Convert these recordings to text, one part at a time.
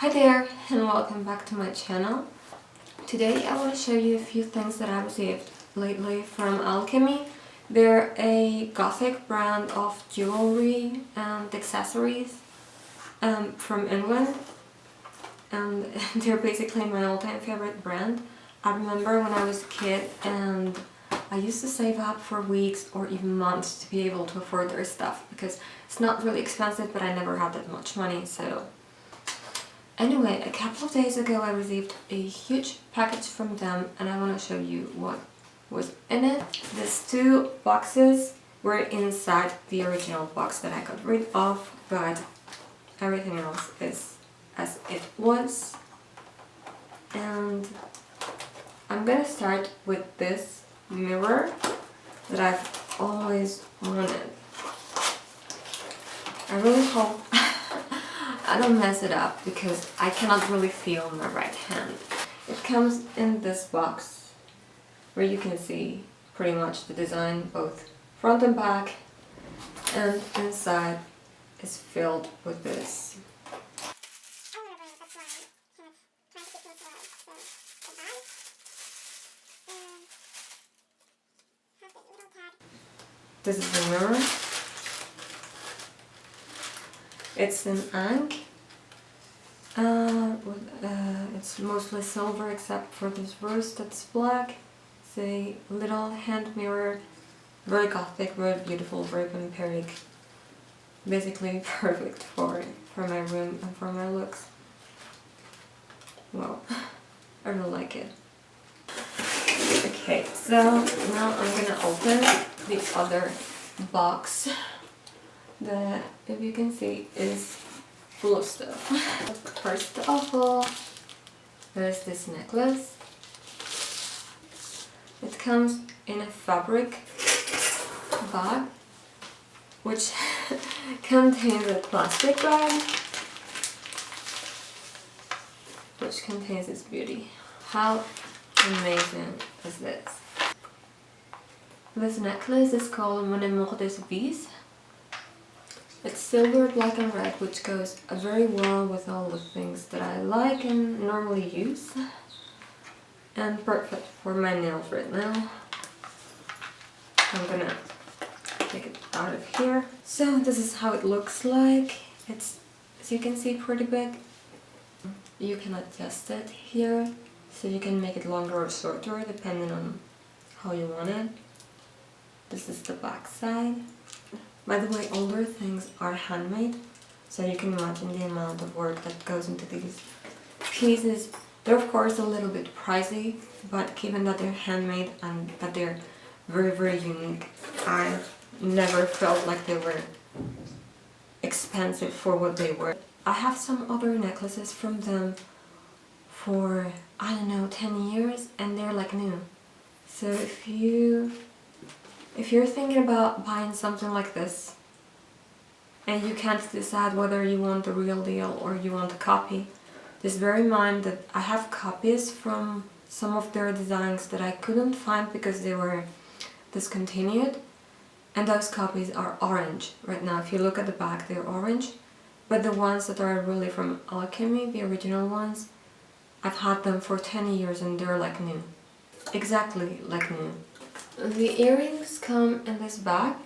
Hi there and welcome back to my channel. Today I want to show you a few things that I received lately from Alchemy. They're a Gothic brand of jewelry and accessories from England, and they're basically my all-time favorite brand. I remember when I was a kid and I used to save up for weeks or even months to be able to afford their stuff because it's not really expensive, but I never had that much money. So anyway, a couple of days ago I received a huge package from them and I want to show you what was in it. These two boxes were inside the original box that I got rid of, but everything else is as it was. And I'm gonna start with this mirror that I've always wanted. I really hope I don't mess it up because I cannot really feel my right hand. It comes in this box where you can see pretty much the design both front and back, and inside is filled with this. This is the mirror. It's an Ankh. It's mostly silver except for this rose that's black. It's a little hand mirror, very gothic, very beautiful, very vampiric. Basically perfect for my room and for my looks. Well, I really like it. Okay, so now I'm gonna open the other box that, if you can see, is full of stuff. First of all, there's this necklace. It comes in a fabric bag, which contains a plastic bag, which contains this beauty. How amazing is this? This necklace is called Venom. It's silver, black and red, which goes very well with all the things that I like and normally use. And perfect for my nails right now. I'm gonna take it out of here. So this is how it looks like. It's, as you can see, pretty big. You can adjust it here, so you can make it longer or shorter depending on how you want it. This is the back side. By the way, all their things are handmade, so you can imagine the amount of work that goes into these pieces. They're of course a little bit pricey, but given that they're handmade and that they're very, very unique, I never felt like they were expensive for what they were. I have some other necklaces from them for, I don't know, 10 years and they're like new. So if you're thinking about buying something like this and you can't decide whether you want the real deal or you want a copy, just bear in mind that I have copies from some of their designs that I couldn't find because they were discontinued, and those copies are orange. Right now, if you look at the back, they're orange, but the ones that are really from Alchemy, the original ones, I've had them for 10 years and they're like new. Exactly like new. The earrings come in this bag.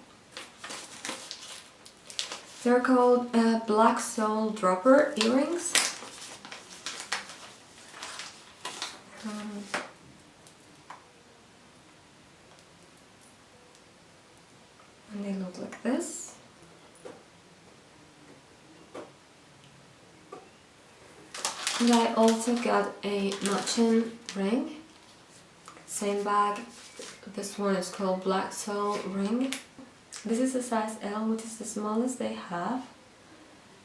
They're called Blacksoul Dropper earrings. And they look like this. And I also got a matching ring. Same bag. This one is called Blacksoul Ring. This is a size L, which is the smallest they have,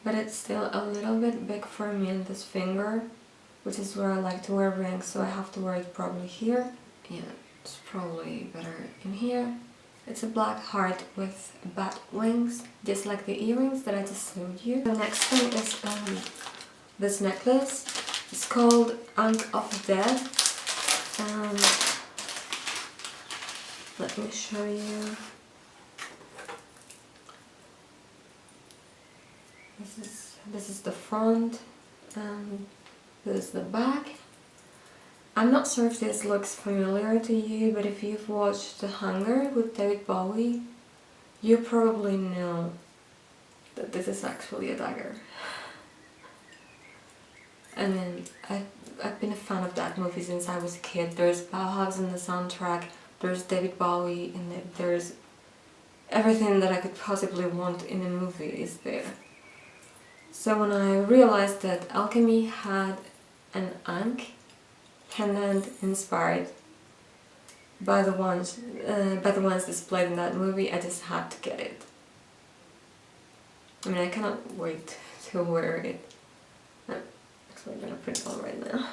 but it's still a little bit big for me in this finger, which is where I like to wear rings, so I have to wear it probably here. Yeah, it's probably better in here. It's a black heart with bat wings, just like the earrings that I just showed you. The next thing is this necklace. It's called Ankh of Death. Let me show you. This is the front, And this is the back. I'm not sure if this looks familiar to you, but if you've watched The Hunger with David Bowie, you probably know that this is actually a dagger. I mean, I've been a fan of that movie since I was a kid. There's Bauhaus in the soundtrack, there's David Bowie in it, there's everything that I could possibly want in a movie is there. So when I realized that Alchemy had an Ankh pendant inspired by the ones displayed in that movie, I just had to get it. I mean, I cannot wait to wear it. I'm actually gonna put it on right now.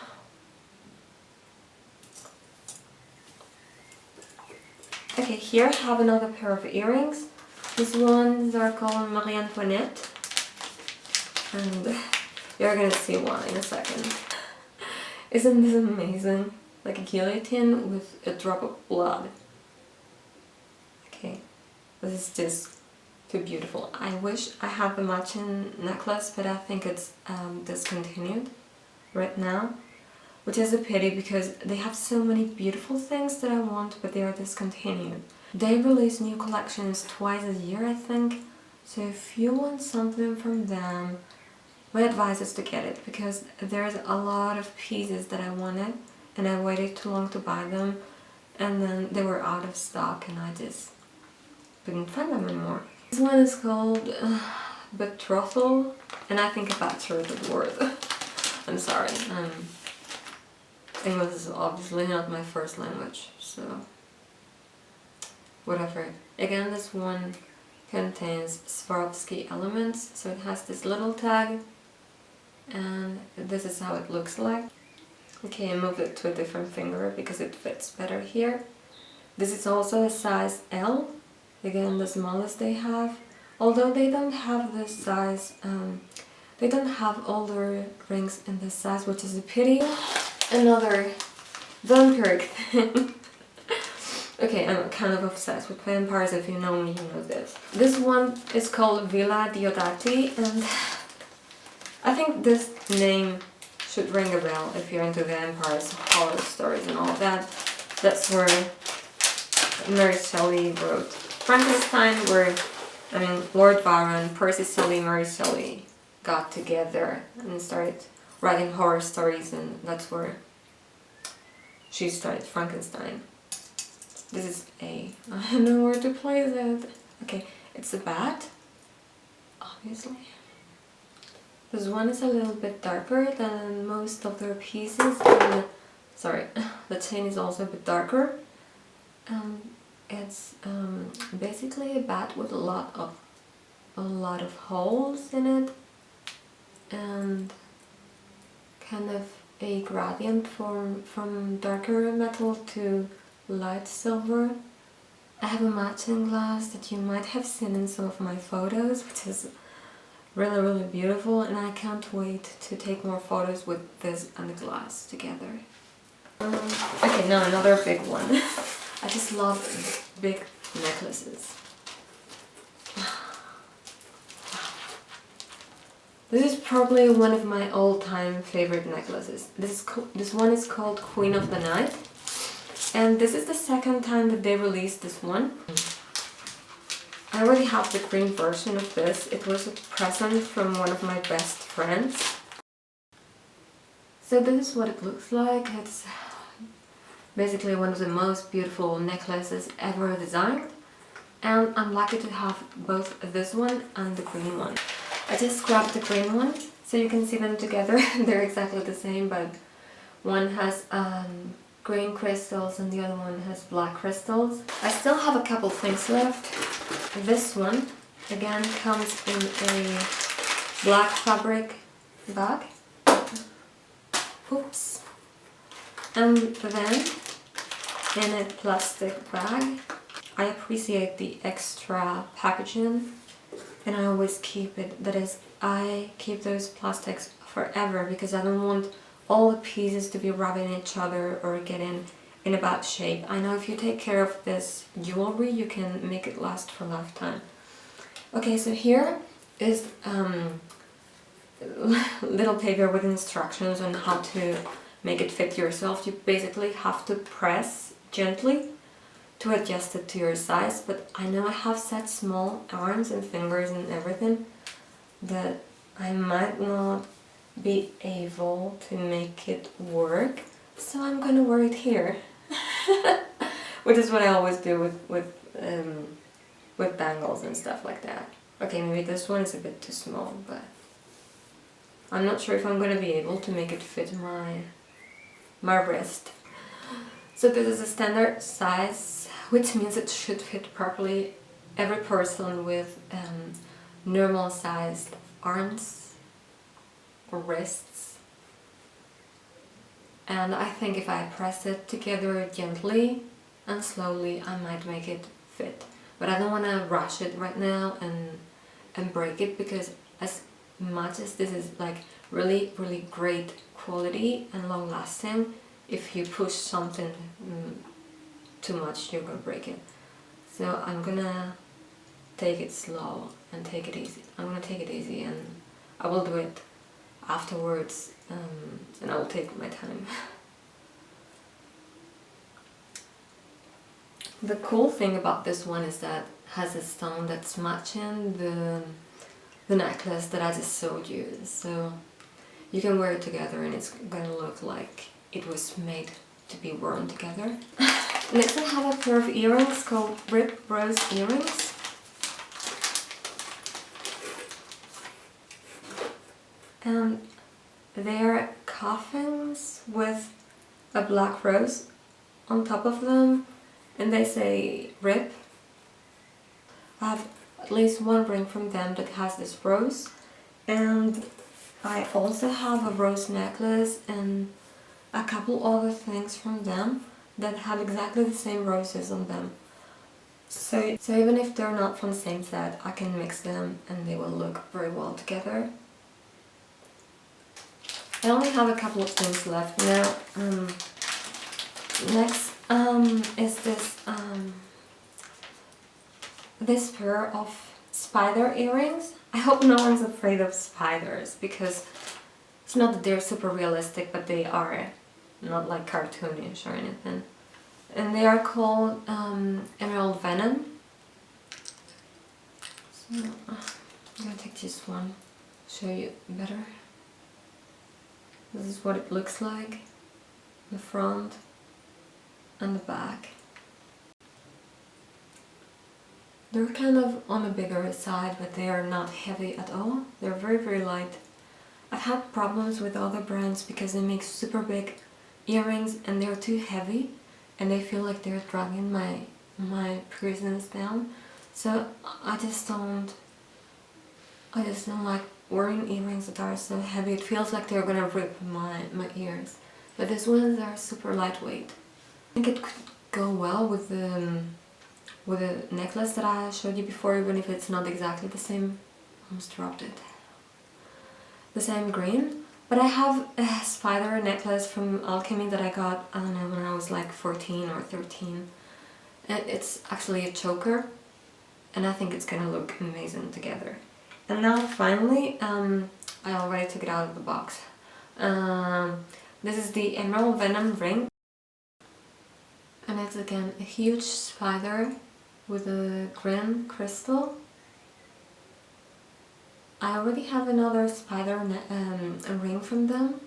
Okay, here I have another pair of earrings. These ones are called Marie Antoinette, and you're gonna see why in a second. Isn't this amazing? Like a guillotine with a drop of blood. Okay, this is just too beautiful. I wish I had the matching necklace, but I think it's discontinued right now, which is a pity because they have so many beautiful things that I want, but they are discontinued. They release new collections twice a year, I think, so if you want something from them, my advice is to get it, because there's a lot of pieces that I wanted and I waited too long to buy them, and then they were out of stock and I just couldn't find them anymore. This one is called Betrothal, and I think I butchered the word. I'm sorry. English is obviously not my first language, so whatever. Again, this one contains Swarovski elements, so it has this little tag, and this is how it looks like. Okay, I moved it to a different finger because it fits better here. This is also a size L, again the smallest they have, although they don't have this size, they don't have all their rings in this size, which is a pity. Another vampiric thing. Okay, I'm kind of obsessed with vampires. If you know me, you know this. This one is called Villa Diodati, and I think this name should ring a bell if you're into vampires, horror stories and all that. That's where Mary Shelley wrote Frankenstein, where, I mean, Lord Byron, Percy Shelley, Mary Shelley got together and started writing horror stories, and that's where she started Frankenstein. This is I don't know where to place it. Okay, it's a bat, obviously. This one is a little bit darker than most of their pieces, and sorry, the chain is also a bit darker. It's basically a bat with a lot of holes in it, and kind of a gradient from darker metal to light silver. I have a matching glass that you might have seen in some of my photos, which is really beautiful, and I can't wait to take more photos with this and the glass together. Okay, now another big one. I just love big necklaces. This is probably one of my all-time favorite necklaces. This one is called Queen of the Night, and this is the second time that they released this one. I already have the green version of this. It was a present from one of my best friends. So this is what it looks like. It's basically one of the most beautiful necklaces ever designed, and I'm lucky to have both this one and the green one. I just grabbed the green one so you can see them together. They're exactly the same, but one has green crystals and the other one has black crystals. I still have a couple things left. This one again comes in a black fabric bag. Oops. And then in a plastic bag. I appreciate the extra packaging, and I always keep it. That is, I keep those plastics forever because I don't want all the pieces to be rubbing each other or getting in a bad shape. I know if you take care of this jewelry, you can make it last for a lifetime. Okay, so here is little paper with instructions on how to make it fit yourself. You basically have to press gently to adjust it to your size, but I know I have such small arms and fingers and everything that I might not be able to make it work, so I'm gonna wear it here. Which is what I always do with bangles and stuff like that. Okay, maybe this one is a bit too small, but I'm not sure if I'm gonna be able to make it fit my wrist. So this is a standard size, which means it should fit properly every person with normal sized arms or wrists. And I think if I press it together gently and slowly, I might make it fit. But I don't want to rush it right now and break it, because as much as this is like really great quality and long lasting, if you push something too much, you're gonna break it. So I'm gonna take it slow and take it easy. I'm gonna take it easy, and I will do it afterwards, and I will take my time. The cool thing about this one is that it has a stone that's matching the necklace that I just showed you. So you can wear it together and it's gonna look like it was made to be worn together. Next I have a pair of earrings called Rip Rose earrings. And they're coffins with a black rose on top of them, and they say Rip. I have at least one ring from them that has this rose, and I also have a rose necklace and a couple other things from them that have exactly the same roses on them. So even if they're not from the same set, I can mix them and they will look very well together. I only have a couple of things left now. Next is this pair of spider earrings. I hope no one's afraid of spiders, because it's not that they're super realistic, but they are not like cartoonish or anything. And they are called Emerald Venom. So I'm gonna take this one, show you better. This is what it looks like, the front and the back. They're kind of on the bigger side, but they are not heavy at all. They're very light. I've had problems with other brands because they make super big earrings and they're too heavy and they feel like they're dragging my piercings down. So I just don't like wearing earrings that are so heavy. It feels like they're gonna rip my ears. But these ones are super lightweight. I think it could go well with the necklace that I showed you before, even if it's not exactly the same. Almost dropped it. The same green. But I have a spider necklace from Alchemy that I got, I don't know, when I was like 14 or 13. And it's actually a choker, and I think it's gonna look amazing together. And now finally, I already took it out of the box. This is the Emerald Venom ring. And it's again a huge spider with a green crystal. I already have another spider a ring from them,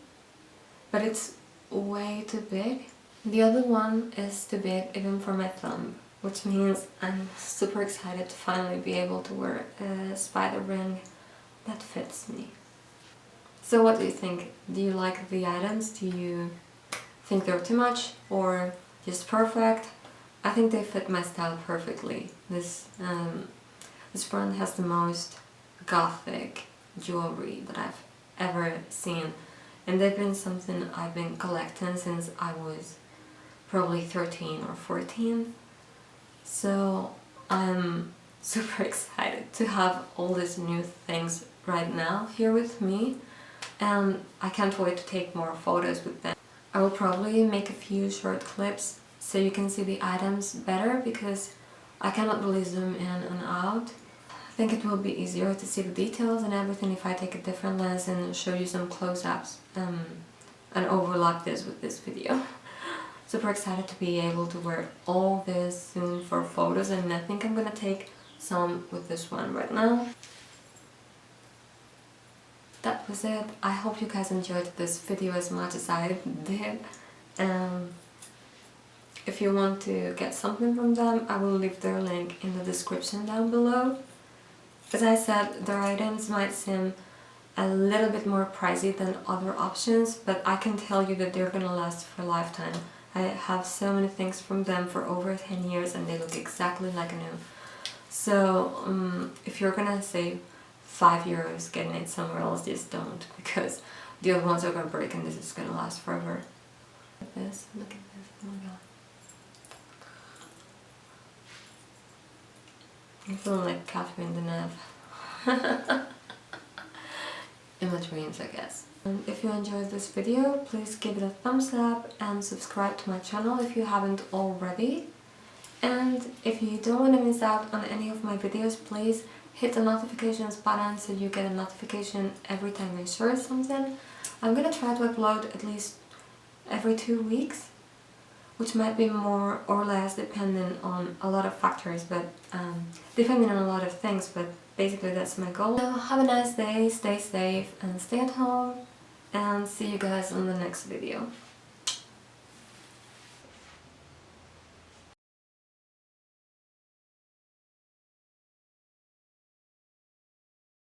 but it's way too big. The other one is too big even for my thumb, which means I'm super excited to finally be able to wear a spider ring that fits me. So what do you think? Do you like the items? Do you think they're too much or just perfect? I think they fit my style perfectly. This brand has the most Gothic jewelry that I've ever seen, and they've been something I've been collecting since I was probably 13 or 14. So I'm super excited to have all these new things right now here with me, and I can't wait to take more photos with them. I will probably make a few short clips so you can see the items better, because I cannot really zoom in and out. I think it will be easier to see the details and everything if I take a different lens and show you some close-ups and overlap this with this video. Super excited to be able to wear all this soon for photos, and I think I'm gonna take some with this one right now. That was it. I hope you guys enjoyed this video as much as I did. If you want to get something from them, I will leave their link in the description down below. As I said, their items might seem a little bit more pricey than other options, but I can tell you that they're gonna last for a lifetime. I have so many things from them for over 10 years and they look exactly like new. So if you're gonna save €5 getting it somewhere else, just don't, because the other ones are gonna break and this is gonna last forever. Look at this, oh my god. I'm feeling like Catherine Deneuve. In my dreams, I guess. And if you enjoyed this video, please give it a thumbs up and subscribe to my channel if you haven't already. And if you don't want to miss out on any of my videos, please hit the notifications button so you get a notification every time I share something. I'm gonna try to upload at least every 2 weeks, which might be more or less depending on a lot of factors, but depending on a lot of things, but basically that's my goal. So have a nice day, stay safe and stay at home, and see you guys on the next video.